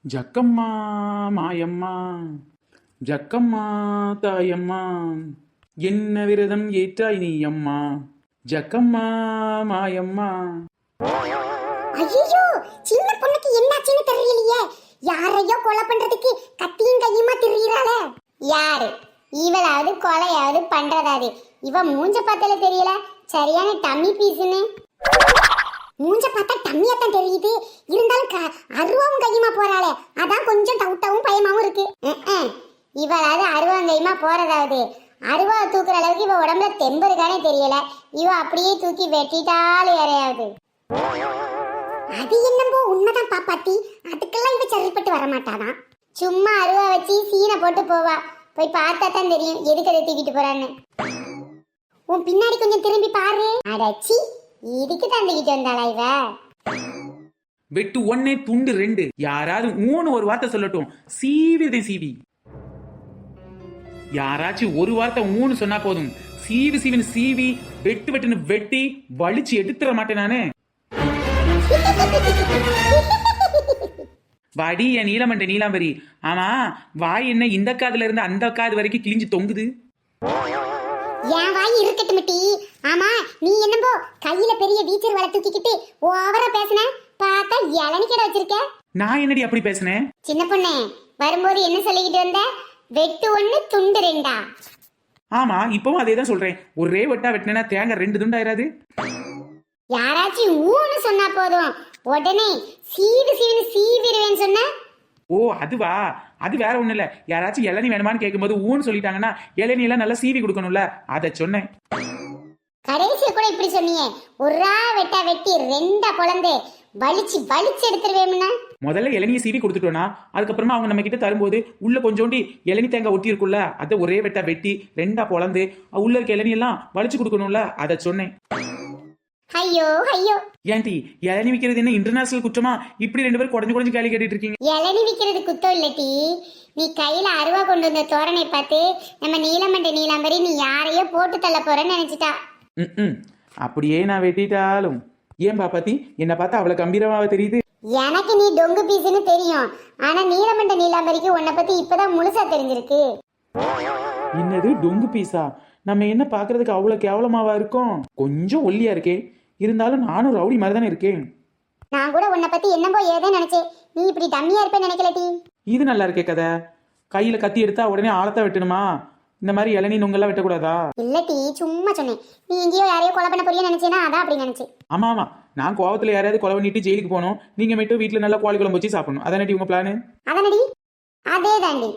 ஜக்கம்மா மாயம்மா ஜக்கம்மா தாயம்மா என்ன விரதம் ஏற்றாய் நீ அம்மா ஜக்கம்மா மாயம்மா. ஐயோ, சின்ன பொண்ணுக்கு என்னாச்சுன்னு தெரியலையே. யாரையோ கொலை பண்றதுக்கு கத்தியும் கையுமா திரியிறாளே. யாரு இவளாவது கொலையாவது பண்றதாது? இவ மூஞ்ச பார்த்தால தெரியல, சரியான டம்மி பீஸ்னு. மூஞ்ச பார்த்தா டம்மியாத்தான் தெரியுது, இருந்தாலும் அருவாவும் கையுமா போறாளே, அதான் கொஞ்சம் டவுட்டாவும் பயமாவும் இருக்கு. இவளாவது அருவாவும் கையுமா போறதாவது? அருவா தூக்குற அளவுக்கு இவ உடம்புல தெம்பு இருக்கானே தெரியல. இவ அப்படியே தூக்கி வெட்டிட்டாலும் யாரையாவது. அது என்னமோ உண்மைதான் பாப்பாத்தி, அதுக்கெல்லாம் இவ சரிப்பட்டு வரமாட்டாதான். சும்மா அருவா வச்சு சீனை போட்டு போவா. போய் பார்த்தா தான் தெரியும் எதுக்கு அதை தூக்கிட்டு போறான்னு. உன் பின்னாடி கொஞ்சம் திரும்பி பாரு. அடச்சி, இதுக்கு தந்துக்கிட்டு வந்தாளா இவ? வெட்டு ஒன்னே துண்டு ரெண்டு. யாராவது மூணு ஒரு வார்த்தை சொல்லட்டும், சீவிதை சீவி. யாராச்சும் ஒரு வார்த்தை மூணு சொன்னா போதும், சீவி சீவின்னு சீவி வெட்டு வெட்டுன்னு வெட்டி வலிச்சு எடுத்துட மாட்டேன் நானு. வாடி என் நீலமண்ட நீலாம்பரி. ஆமா, வாய் என்ன இந்த காதுல இருந்து அந்த காது வரைக்கும் கிழிஞ்சு தொங்குது? என் வாய் இருக்கட்டும் டி. ஆமா, நீ என்னம்போ கையில பெரிய வீச்சர் வலை தூக்கிக்கிட்டு ஓவரா பேசுன, பார்த்தா இளநீ கடை வச்சிருக்க. நான் என்னடி அப்படி பேசுனேன்? சின்ன பொண்ணே, வரும்போது என்ன சொல்லிக்கிட்டு வந்த? வெட்டு ஒண்ணு துண்டு ரெண்டா? ஆமா, இப்பவும் அதே தான் சொல்றேன். ஒரே வெட்டா வெட்டினா தேங்காய் ரெண்டு துண்டு ஆயிராது. யாராச்சும் ஊன்னு சொன்னா போதும், உடனே சீவு சீவுன்னு சீவிடுவேன்னு சொன்ன. ஓ அதுவா? அது வேற ஒண்ணு இல்ல. யாராச்சும் இளநீ வேணுமான்னு கேட்கும்போது ஊன்னு சொல்லிட்டாங்கன்னா இளநீ எல்லாம் நல்லா சீவி கொடுக்கணும்ல, அதை சொன்னேன். கடைசியா கூட இப்படி சொன்னியே, ஒரா வெட்டா வெட்டி ரெண்டா பொளந்து வலிச்சு வலிச்சு எடுத்துருவேம்னா. முதல்ல இளநியை சீவி கொடுத்துட்டோம்னா அதுக்கப்புறமா அவங்க நம்ம கிட்ட தரும்போது உள்ள கொஞ்சோண்டி இளநீ தேங்காய் ஒட்டி இருக்குல்ல, அதை ஒரே வெட்டா வெட்டி ரெண்டா பொளந்து உள்ள இருக்க இளநீ எல்லாம் வலிச்சு கொடுக்கணும்ல, அதை சொன்னேன். ஐயோ ஐயோ, ஏன்டி இளநீ விற்கிறது என்ன இன்டர்நேஷனல் குற்றமா? இப்படி ரெண்டு பேரும் குறைஞ்சு குறைஞ்சு கேள்வி கேட்டுட்டு இருக்கீங்க. இளநீ விற்கிறது குத்தம் இல்லட்டி. நீ கையில அருவா கொண்டு வந்த தோரணை பார்த்து நம்ம நீலமண்ட நீலாம்பரி நீ யாரையோ போட்டு தள்ள போறேன்னு நினைச்சிட்டா. அப்படியே நான் வெட்டிட்டாலும் ஏன் பாப்பாத்தி என்ன பார்த்தா அவ்வளவு கம்பீரமாவ தெரியுது? எனக்கு நீ டொங்கு பீஸ்னு தெரியும், ஆனா நீலமண்ட நீலாம்பரிக்கு உன்னை பத்தி இப்பதான் முழுசா தெரிஞ்சிருக்கு. என்னது டொங்கு பீஸா? நம்ம என்ன பாக்குறதுக்கு அவ்வளவு கேவலமாவா இருக்கும்? கொஞ்சம் ஒல்லியா இருக்கேன், இருந்தாலும் நானும் ரவுடி மாதிரி தானே இருக்கேன். நான் கூட உன்னை பத்தி என்னம்போ ஏதோ நினைச்சேன், நீ இப்படி டம்மியா இருப்பேன்னு நினைக்கலட்டி. இது நல்லா இருக்கே கதை. கையில கத்தி எடுத்தா உடனே ஆழத்தை வெட்டணுமா? இந்த மாதிரி இளநீ நுங்கெல்லாம் வெட்டக்கூடாதா? இல்லட்டி, சும்மா சொன்னேன். நீ எங்கேயோ யாரையோ கொலை பண்ண போறியா நினைச்சேனா, அதான் அப்படி நினைச்சேன். ஆமா ஆமா, நான் கோவத்துல யாரையாவது கொலை பண்ணிட்டு ஜெயிலுக்கு போகணும், நீங்க மட்டும் வீட்டுல நல்லா கோழி குழம்பு வச்சு சாப்பிடணும், அதானடி உங்க பிளானு? அதனடி, அதே தாண்டி.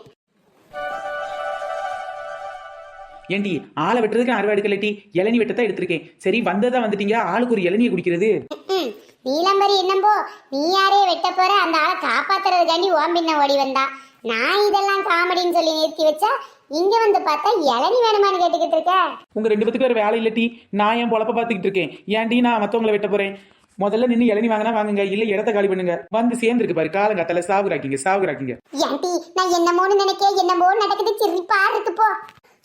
ஏண்டி ஆளை வெட்டுறதுக்கு அறுவை எடுக்கலட்டி, இளநீ வெட்டத்தான் எடுத்திருக்கேன். சரி வந்ததா வந்துட்டீங்க, ஆளுக்கு ஒரு இளநியை குடிக்கிறது. நீலம்பரி என்னம்போ நீ யாரையே வெட்ட போற, அந்த ஆளை காப்பாத்துறதுக்காண்டி ஓம்பின்ன ஓடி வந்தா. நான் இதெல்லாம் காமெடின்னு சொல்லி நிறுத்தி வச்சா, இங்க வந்து பார்த்தா இளநீ வேணுமான்னு கேட்டுக்கிட்டு இருக்க. உங்க ரெண்டு பேத்துக்கு வேற வேலை இல்லட்டி, நான் என் பொழப்ப பாத்துக்கிட்டு இருக்கேன். ஏன்டி நான் மத்தவங்களை வெட்ட போறேன்? முதல்ல நின்று இளநீ வாங்கினா வாங்குங்க, இல்ல இடத்த காலி பண்ணுங்க. வந்து சேர்ந்துருக்கு பாரு காலங்காத்தால சாகுறாக்கிங்க சாகுறாக்கிங்க. ஏன்டி நான் என்னமோன்னு நினைக்க, என்னமோ நடக்குது, சிரிப்பா இருக்கு போ.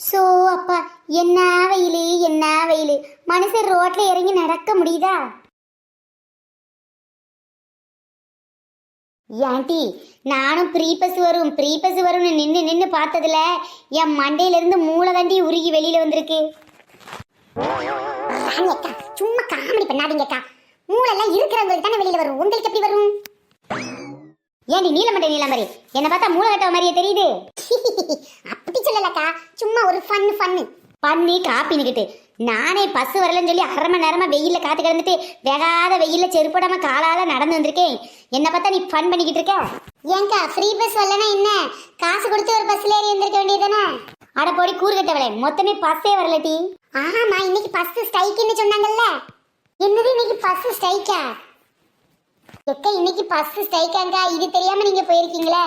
சோ அப்பா, என்ன வெயிலு என்ன வெயிலு, மனுஷன் ரோட்ல இறங்கி நடக்க முடியுதா? ஏன்டி நானும் ப்ரீபஸ் வரும்னு நின்று நின்று பார்த்ததுல என் மண்டையில இருந்து மூளை தாண்டி உருகி வெளியில வந்திருக்கு. சும்மா காமெடி பண்ணாதீங்கக்கா, மூளை எல்லாம் இருக்கிறவங்களுக்கு தானே வெளியில வரும், உங்களுக்கு எப்படி வரும்? ஏன்டி நீலமண்டை நீலாம்பரி என்ன பார்த்தா மூளை கட்ட மாதிரியே தெரியுது? அப்படி சொல்லலக்கா, சும்மா ஒரு ஃபன்னு பண்ணி காப்பின்னுக்கிட்டு. நானே பஸ் வரலன்னு சொல்லி அரை மணி நேரமா வெயில்ல காத்து கிடந்துட்டு வேகாத வெயில்ல செருப்படாம காலால நடந்து வந்திருக்கேன். என்ன பார்த்தா நீ ஃபன் பண்ணிக்கிட்டு இருக்க. ஏங்கா ஃப்ரீ பஸ் வரலன்னா என்ன, காசு கொடுத்து ஒரு பஸ்ல ஏறி வந்திருக்க வேண்டியதானே? அட போடி கூறுகட்டவளே, மொத்தமே பஸ்ஸே வரலட்டி. ஆமா, இன்னைக்கு பஸ் ஸ்ட்ரைக்குன்னு சொன்னாங்கல்ல. என்னது இன்னைக்கு பஸ் ஸ்ட்ரைக்கா? எக்க இன்னைக்கு பஸ் ஸ்ட்ரைக்காங்கா, இது தெரியாம நீங்க போயிருக்கீங்களா?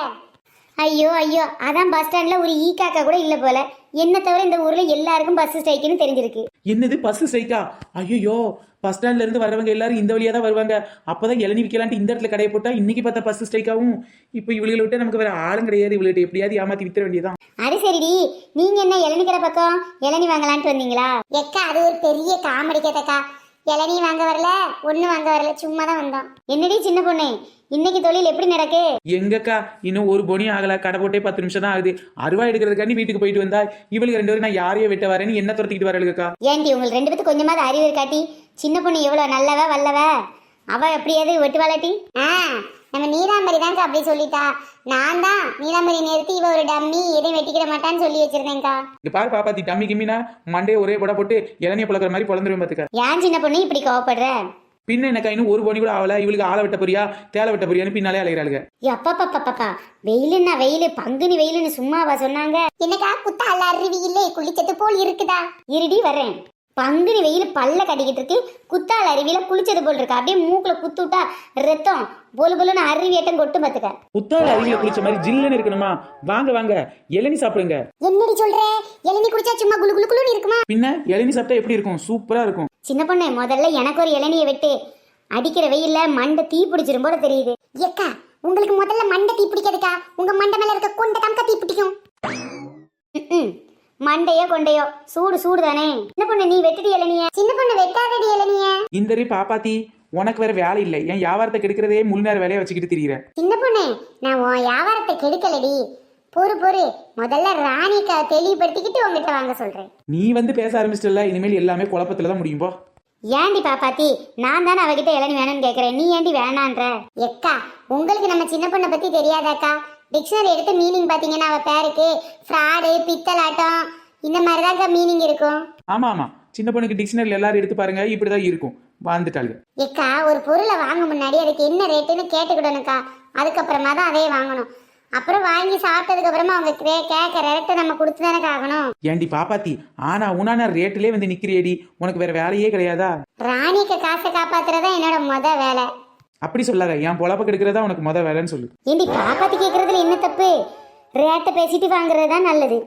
ஐயோ ஐயோ, அதான் பஸ் ஸ்டாண்ட்ல ஒரு ஈ காக்கா கூட இல்ல போல. என்ன தவிர இந்த ஊர்ல எல்லாருக்கும் பஸ் ஸ்ட்ரைக்குன்னு தெரிஞ்சிருக்கு. என்னது பஸ் ஸ்ட்ரைக்கா? ஐயோ, பஸ் ஸ்டாண்ட்ல இருந்து வரவங்க எல்லாரும் இந்த வழியா தான் வருவாங்க. அப்பதான் இளநீ விற்கலான்ட்டு இந்த இடத்துல கடையை போட்டா இன்னைக்கு பார்த்தா பஸ் ஸ்ட்ரைக்காவும். இப்போ இவளுகளை விட்டு நமக்கு வேற ஆளும் கிடையாது, இவள்கிட்ட எப்படியாவது ஏமாத்தி வித்துற வேண்டியதான். அது சரிடி, நீங்க என்ன இளநீ கடை பக்கம் இளநீ வாங்கலான்ட்டு வந்தீங்களா? எக்கா அது ஒரு பெரிய காமெடி கேட்டக்கா. இளநீ வாங்க வரல, ஒண்ணு வாங்க வரல, சும்மா தான் வந்தோம். என்னடி சின்ன பொண்ணு, இன்னைக்கு தொழில் எப்படி நடக்கு? எங்கக்கா இன்னும் ஒரு பொனி ஆகல, கடை போட்டே 10 நிமிஷம் தான் ஆகுது. அருவா எடுக்கிறதுக்காண்டி வீட்டுக்கு போயிட்டு வந்தா இவளுக்கு 2 பேரும் நான் யாரையோ வெட்ட வரேன்னு என்ன துரத்திக்கிட்டு வரலுக்கா. ஏண்டி உங்களுக்கு 2 பேத்துக்கு கொஞ்சமாவது அறிவு இருக்காட்டி? சின்ன பொண்ணு எவ்வளவு நல்லவ வல்லவ, அவ எப்படியாவது வெட்டுவாளாட்டி? நம்ம நீலாம்பரி தான்க்கா அப்படி சொல்லிட்டா. நான் தான் நீலாம்பரி நிறுத்தி இவ ஒரு டம்மி, எதையும் வெட்டிக்கிட மாட்டான்னு சொல்லி வச்சிருந்தேன்க்கா. இங்க பாரு பாப்பாத்தி, டம்மி கிம்மினா மண்டே ஒரே போட போட்டு இளநிய பழக்கிற மாதிரி பொழந்துருவேன் பாத்துக்க. ஏன் சின்ன பொண்ணு இப்படி கோவப்படுற? பின்ன என்னக்கா இன்னும் ஒரு பொனி கூட ஆகல, இவளுக்கு ஆளை வெட்ட போறியா தேலை வெட்ட போறியான்னு பின்னாலே அலைகிறாளுங்க. அப்பா வெயிலுன்னா வெயிலு, பங்குனி வெயிலுன்னு சும்மாவா சொன்னாங்க? என்னக்கா குத்தா அல்ல அருவி இல்லை குளிச்சது போல் இருக்குதா? இருடி வரேன். பங்குனி வெயில் பல்ல கட்டிக்கிட்டு இருக்கு, குத்தால அருவியில குளிச்சது போல் இருக்கு. அப்படியே மூக்குல குத்துட்டா ரத்தம் போல போலன்னு அருவி ஏட்டம் கொட்டு பாத்துக்க. குத்தால அருவியில குளிச்ச மாதிரி ஜில்லுன்னு இருக்கணுமா? வாங்க வாங்க இளநீ சாப்பிடுங்க. என்னடி சொல்ற? இளநீ குடிச்சா சும்மா குளு குளு குளுன்னு இருக்குமா? பின்ன இளநீ சாப்பிட்டா எப்படி இருக்கும்? சூப்பரா இருக்கும். சின்ன பொண்ணு, முதல்ல எனக்கு ஒரு இளநியை வெட்டு. அடிக்கிற வெயில்ல மண்டை தீ பிடிச்சிரும் போல தெரியுது. ஏக்கா உங்களுக்கு முதல்ல மண்டை தீ பிடிக்காதுக்கா, உங்க மண்டை மேல இருக்க கொண்ட தம்க தீ பிடிக்கும். மண்டையோ கொண்டையோ சூடு சூடு தானே. சின்ன பொண்ணு நீ வெட்டுடி இளநிய. சின்ன பொண்ணு வெட்டாதடி இளநிய. இந்த பாப்பாத்தி உனக்கு வேற வேலை இல்லை, என் வியாபாரத்தை கெடுக்கிறதே முழு நேர வேலையை வச்சுக்கிட்டு திரியிற. சின்ன பொண்ணு நான் உன் வியாபாரத்தை கெடுக்கலடி. பொறு முதல்ல ராணிக்கா தெளிவுபடுத்திக்கிட்டு உங்ககிட்ட வாங்க சொல்றேன். நீ வந்து பேச ஆரம்பிச்சிட்டல, இனிமேல் எல்லாமே குழப்பத்துல தான் முடியும் போ. ஏண்டி பாப்பாத்தி, நான் தானே அவகிட்ட இளநீ வேணும்னு கேட்கறேன், நீ ஏண்டி வேணான்ற? எக்கா உங்களுக்கு நம்ம சின்ன பொண்ணை பத்தி தெரியாதாக்கா? டிக்ஷனரி எடுத்து மீனிங் பாத்தீங்கன்னா அவ பேருக்கு ஃப்ராடு, பித்தலாட்டம் இந்த மாதிரிதான்க்கா மீனிங் இருக்கும். ஆமா ஆமா, சின்ன பொண்ணுக்கு டிக்ஷனரியில் எல்லாரும் எடுத்து பாருங்க, இப்படிதான் இருக்கும். வாழ்ந்துட்டாளுங்க. எக்கா ஒரு பொருளை வாங்க முன்னாடி அதுக்கு என்ன ரேட்டுன்னு கேட்டுக்கிடணுக்கா, அதுக்கப்புறமா தான் அதே வாங்கணும். அப்புறம் வாங்கி சாப்பிட்டதுக்கு அப்புறமா அவங்க கேட்கற ரேட்டை நம்ம கொடுத்து தானே ஆகணும். ஏண்டி பாப்பாத்தி, ஆனா உனான ரேட்லயே வந்து நிக்கிறியேடி, உனக்கு வேற வேலையே கிடையாதா? ராணிக்கு காசை காப்பாத்துறதா என்னோட வேலை. அப்படி சொல்லாத, என் பொழப்ப கெடுக்கிறதா உனக்கு வேலைன்னு சொல்லு. ஏண்டி பாப்பாத்தி கேட்கறதுல என்ன தப்பு? ரேட்டை பேசிட்டு வாங்குறதுதான் நல்லது.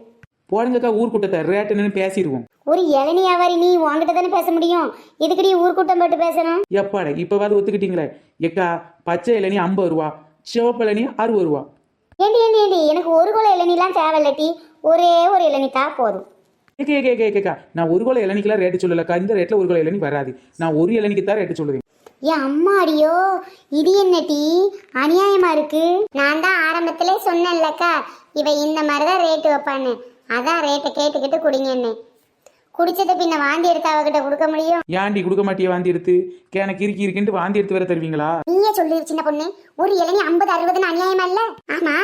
போடுங்கக்கா ஊர் கூட்டத்தை ரேட்டுன்னு பேசிடுவோம். ஒரு இளநீ வியாபாரி நீ உங்ககிட்ட தானே பேச முடியும், எதுக்கடி ஊர் கூட்டம் போட்டு பேசணும்? எப்பாட இப்பவாது ஒத்துக்கிட்டீங்களே. எக்கா பச்சை இளநீ 50 ரூபா, சிவப்பு இளநீ 60 ரூபா. ஏண்டி எனக்கு ஒரு குலம் இளநிலாம் தேவையில்லட்டி, ஒரே ஒரு இளநீ தான் போதும். கேக்கா நான் ஒரு குலம் இளநிக்கெல்லாம் ரேட்டு சொல்லலக்கா, இந்த ரேட்ல ஒரு குலம் இளநீ வராது, நான் ஒரு இளநிக்கு தான் ரேட்டு சொல்லுவேன். ஏன் அம்மாடியோ, இது என்ன டீ அநியாயமா இருக்கு? நான் தான் ஆரம்பத்திலே சொன்னேன்லக்கா இவ இந்த மாதிரிதான் ரேட்டு வைப்பான்னு, அதான் ரேட்டை கேட்டுக்கிட்டு குடிங்கன்னு. குடிச்சத பின்ன வாந்தி எடுத்து அவகிட்ட கொடுக்க முடியும்? ஏன்டி கொடுக்க மாட்டிய? வாந்தி எடுத்து எனக்கு இருக்குன்ட்டு வாந்தி எடுத்து வேற தருவீங்களா? நீயே சொல்லு சின்ன பொண்ணு, ஒரு இளநீ 50-60 அநியாயமா இல்ல? ஆமா,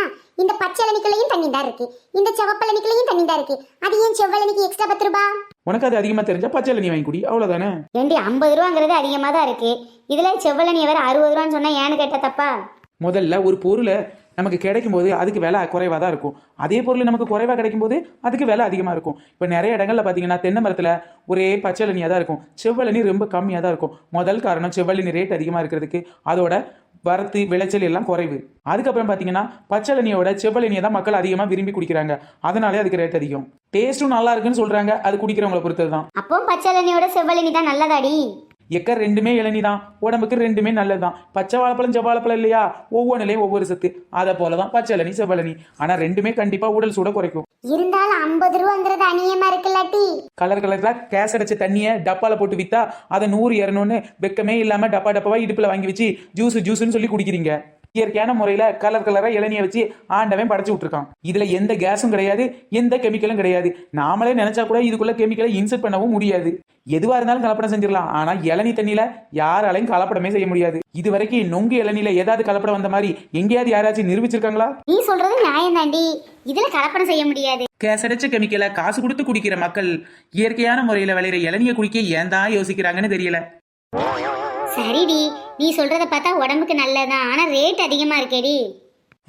இந்த பச்சை இளநிக்குள்ளேயும் தண்ணி தான் இருக்கு, இந்த சிவப்பு இளநிக்குள்ளேயும் தண்ணி தான் இருக்கு, அது ஏன் செவ்வளனிக்கு எக்ஸ்ட்ரா 10 ரூபாய்? உனக்கு அது அதிகமா தெரிஞ்சா பச்சை இளநீ வாங்கி குடி, அவ்வளவுதானே. ஏண்டி 50 ரூபாங்கிறது அதிகமா தான் இருக்கு, இதுல செவ்வளனி வேற 60 ரூபான்னு சொன்னா ஏன்னு கேட்ட தப்பா? முதல்ல ஒரு பொருளை நமக்கு கிடைக்கும் போது அதுக்கு விலை குறைவாக தான் இருக்கும், அதே பொருள் நமக்கு குறைவாக கிடைக்கும் போது அதுக்கு விலை அதிகமாக இருக்கும். இப்போ நிறைய இடங்கள்ல பார்த்தீங்கன்னா தென்னை மரத்தில் ஒரே பச்சை இளநியாக தான் இருக்கும், செவ்வளனி ரொம்ப கம்மியாக தான் இருக்கும். முதல் காரணம் செவ்வளனி ரேட் அதிகமாக இருக்கிறதுக்கு அதோட வரத்து விளைச்சல் எல்லாம் குறைவு. அதுக்கப்புறம் பார்த்தீங்கன்னா பச்சை இளநியோட செவ்வளனியை தான் மக்கள் அதிகமாக விரும்பி குடிக்கிறாங்க, அதனாலே அதுக்கு ரேட் அதிகம். டேஸ்ட்டும் நல்லா இருக்குன்னு சொல்றாங்க, அது குடிக்கிறவங்களை பொறுத்தது தான். அப்போ பச்சை இளநியோட செவ்வளனி தான் நல்லதாடி? எக்க ரெண்டுமே இளநீ தான், உடம்புக்கு ரெண்டுமே நல்லதுதான். பச்சை வாழைப்பழம் செவ்வாழைப்பழம் இல்லையா, ஒவ்வொன்றுலையும் ஒவ்வொரு சத்து, அதை போலதான் பச்சை இளநீ செவ்வளனி. ஆனா ரெண்டுமே கண்டிப்பா உடல் சூட குறைக்கும். இருந்தாலும் 50 ரூபாங்கிறது அநியமா இருக்குல்லாட்டி? கலர் கலர்ல கேஸ் அடைச்ச தண்ணியை டப்பால போட்டு வித்தா அதை 100-200 வெக்கமே இல்லாம டப்பாவா இடுப்புல வாங்கி வச்சு ஜூஸ்ன்னு சொல்லி குடிக்கிறீங்க. இயற்கையான முறையில கலர் கலரா இளநியை வச்சு ஆண்டவன் படைச்சு விட்டுருக்கான். இதுல எந்த கேஸும் கிடையாது, எந்த கெமிக்கலும் கிடையாது. நாமளே நினைச்சா கூட இதுக்குள்ள கெமிக்கலை இன்செர்ட் பண்ணவும் முடியாது. எதுவா இருந்தாலும் கலப்படம் செஞ்சிடலாம், ஆனா இளநீ தண்ணியில யாராலையும் கலப்படமே செய்ய முடியாது. இது வரைக்கும் நொங்கு இளநில ஏதாவது கலப்படம் வந்த மாதிரி எங்கேயாவது யாராச்சும் நிரூபிச்சிருக்காங்களா? நீ சொல்றது நியாயம் தாண்டி, இதுல கலப்படம் செய்ய முடியாது. கேஸ் அடைச்ச கெமிக்கலை காசு கொடுத்து குடிக்கிற மக்கள் இயற்கையான முறையில விளையிற இளநியை குடிக்க ஏன் தான் யோசிக்கிறாங்கன்னு தெரியல. சரிடி, நீ சொல்றத பார்த்தா உடம்புக்கு நல்லதான், ஆனா ரேட் அதிகமா இருக்கேடி.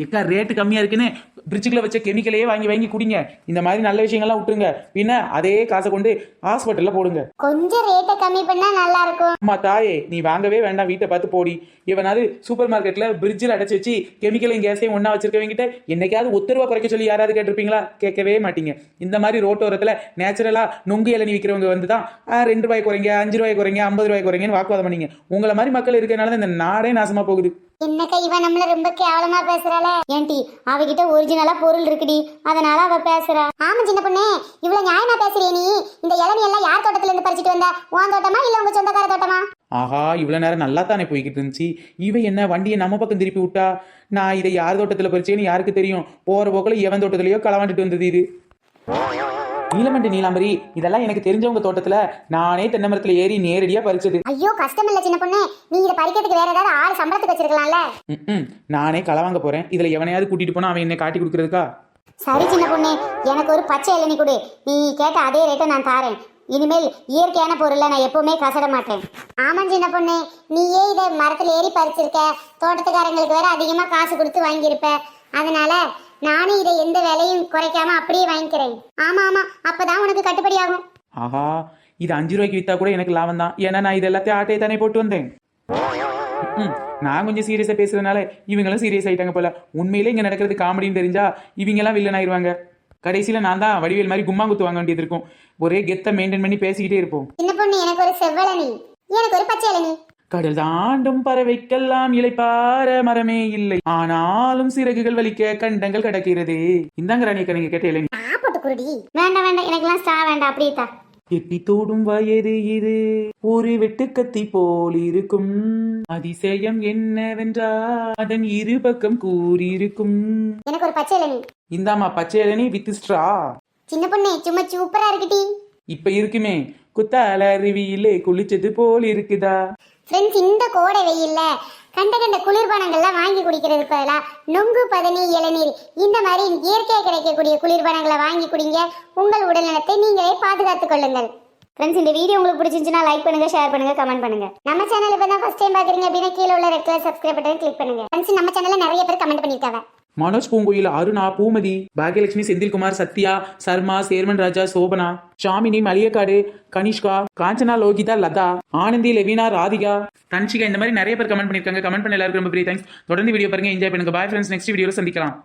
எக்கா ரேட்டு கம்மியா இருக்குன்னு பிரிட்ஜுக்குள்ள வச்ச கெமிக்கலையே வாங்கி குடிங்க. இந்த மாதிரி நல்ல விஷயங்கள்லாம் விட்டுருங்க, பின்ன அதே காசை கொண்டு ஹாஸ்பிட்டல்ல போடுங்க. கொஞ்சம் ரேட்டை கம்மி பண்ணா நல்லா இருக்கும். அம்மா தாயே, நீ வாங்கவே வேண்டாம், வீட்டை பார்த்து போடி. இவனாவது சூப்பர் மார்க்கெட்ல பிரிட்ஜில் அடைச்சு வச்சு கெமிக்கலையும் கேஸையும் ஒன்னா வச்சிருக்கவங்கிட்ட என்னைக்காவது 1 ரூபா குறைக்க சொல்லி யாராவது கேட்டிருப்பீங்களா? கேட்கவே மாட்டீங்க. இந்த மாதிரி ரோட்டோரத்துல நேச்சுரலா நொங்கு இளநீ விற்கிறவங்க வந்து தான் 2 ரூபாய் குறைங்க, 5 ரூபாய் குறைங்க, 50 ரூபாய் குறைங்கன்னு வாக்குவாதம் பண்ணீங்க. உங்களை மாதிரி மக்கள் இருக்கனால இந்த நாடே நாசமா போகுது. என்னக்கா இவன் நம்மள ரொம்ப கேவலமா பேசுறாள? ஏன்டி அவகிட்ட ஒரிஜினலா பொருள் இருக்குடி, அதனால அவ பேசுறா. ஆமா சின்ன பொண்ணு, இவ்வளவு நியாயமா பேசுறிய நீ? இந்த இளநீ எல்லாம் யார் தோட்டத்துல இருந்து பறிச்சிட்டு வந்த? உன் தோட்டமா இல்ல உங்க சொந்தக்கார தோட்டமா? ஆஹா, இவ்வளோ நேரம் நல்லா தானே போய்கிட்டு இருந்துச்சு. இவன் என்ன வண்டியை நம்ம பக்கம் திருப்பி விட்டா? நான் இதை யார் தோட்டத்தில் பறிச்சேன்னு யாருக்கு தெரியும்? போகிற போக்கில் எவன் தோட்டத்திலையோ களவாண்டுட்டு வந்தது இது. நீலமண்டி நீலாம்பரி, இதெல்லாம் எனக்கு தெரிஞ்சவங்க தோட்டத்தில் நானே தென்னை மரத்தில் ஏறி நேரடியாக பறிச்சது. ஐயோ கஷ்டம் இல்ல சின்ன பொண்ணு, நீ இதை பறிக்கிறதுக்கு வேற ஏதாவது ஆள் சம்பளத்துக்கு வச்சிருக்கலாம்ல. நானே களவாங்க போகிறேன். இதில் எவனையாவது கூட்டிகிட்டு போனால் அவன் என்னை காட்டி கொடுக்குறதுக்கா? சரி சின்ன பொண்ணு, எனக்கு ஒரு பச்சை இளநீ கொடு. நீ கேட்ட அதே ரேட்டை நான் தாரேன். இனிமேல் இயற்கையான பொருளை நான் எப்பவுமே கசட மாட்டேன். ஆமா சின்ன பொண்ணு, நீயே இதை மரத்துல ஏறி பறிச்சிருக்க, தோட்டத்துக்காரங்களுக்கு வேற அதிகமா காசு கொடுத்து வாங்கியிருப்ப. அதனால நானும் இதை எந்த விலையும் குறைக்காம அப்படியே வாங்கிக்கிறேன். ஆமா ஆமா, அப்பதான் உனக்கு கட்டுப்படி ஆகும். ஆஹா, இது 5 ரூபாய்க்கு விற்றா கூட எனக்கு லாபம் தான். ஏன்னா நான் இது எல்லாத்தையும் ஆட்டையை தானே போட்டு வந்தேன். நான் கொஞ்சம் சீரியஸாக பேசுறதுனால இவங்களும் சீரியஸ் ஆயிட்டாங்க போல. உண்மையிலே இங்கே நடக்கிறது காமெடின்னு தெரிஞ்சா இவங்கெல்லாம் வில்லன் ஆயிடுவாங்க. கடைசியில் நான் தான் வடிவேல் மாதிரி கும்மா குத்து வாங்க வேண்டியது இருக்கும். ஒரே கெத்தை மெயின்டைன் பண்ணி பேசிக்கிட்டே இருப்போம். சின்ன பொண்ணு, எனக்கு ஒரு செவ்வளனி, எனக்கு ஒரு பச்சை இளநீ. கடல் தாண்டும் பறவைக்கெல்லாம் இலைப்பார மரமே இல்லை, ஆனாலும் சிறகுகள் வலிக்க கண்டங்கள் கடக்கிறது. இந்தாங்க ராணிக்கா, நீங்க கேட்ட இளநீ. போட்டு குருடி. வேண்டாம் வேண்டாம், எனக்கெல்லாம் ஸ்டா வேண்டாம், அப்படியே தா. எட்டி தோடும் வயது இது, ஒரு வெட்டுக்கத்தி போல் இருக்கும். அதிசயம் என்னவென்றால் அதன் இரு பக்கம் கூறியிருக்கும். எனக்கு ஒரு பச்சை இளநீ. இந்தாமா பச்சை இளநீ வித் ஸ்ட்ரா. சின்ன பொண்ணு, சும்மா சூப்பரா இருக்குடி. இப்ப இருக்குமே, குத்தால அருவியிலே குளிச்சது போல் இருக்குதா? ஃப்ரெண்ட்ஸ், இந்த கோடை வெயில்ல கண்ட கண்ட குளிர்பானங்கள்லாம் வாங்கி குடிக்கிறது பதிலா நொங்கு பதனி இளநீர் இந்த மாதிரி இயற்கையாக கிடைக்கக்கூடிய குளிர்பானங்களை வாங்கி குடிங்க. உங்கள் உடல்நலத்தை நீங்களே பாதுகாத்துக் கொள்ளுங்கள். ஃப்ரெண்ட்ஸ், இந்த வீடியோ உங்களுக்கு பிடிச்சிருந்துச்சுன்னா லைக் பண்ணுங்க, ஷேர் பண்ணுங்க, கமெண்ட் பண்ணுங்க. நம்ம சேனல் இப்போ தான் ஃபர்ஸ்ட் டைம் பாக்குறீங்க அப்படின்னா கீழே உள்ள red colour subscribe button click பண்ணுங்க. ஃப்ரெண்ட்ஸ், நம்ம சேனல்ல நிறைய பேர் கமெண்ட் பண்ணிருக்காங்க. மனோஜ் பூங்கோயில், அருணா, பூமதி, பாகியலட்சுமி, செந்தில்குமார், சத்யா, சர்மா, சேர்மன் ராஜா, சோபனா, ஷாமினி, மலியக்காடு, கனிஷ்கா, காஞ்சனா, லோகிதா, லதா, ஆனந்தி, லெவினா, ராதிகா, தன்ஷிகா, இந்த மாதிரி நிறைய பேர் கமெண்ட் பண்ணிருக்காங்க. கமெண்ட் பண்ண எல்லாருக்கும் ரொம்ப பெரிய தேங்க்ஸ். தொடர்ந்து வீடியோ பாருங்க, என்ஜாய் பண்ணுங்க. பாய் ஃப்ரெண்ட்ஸ், நெக்ஸ்ட் வீடியோல சந்திக்கலாம்.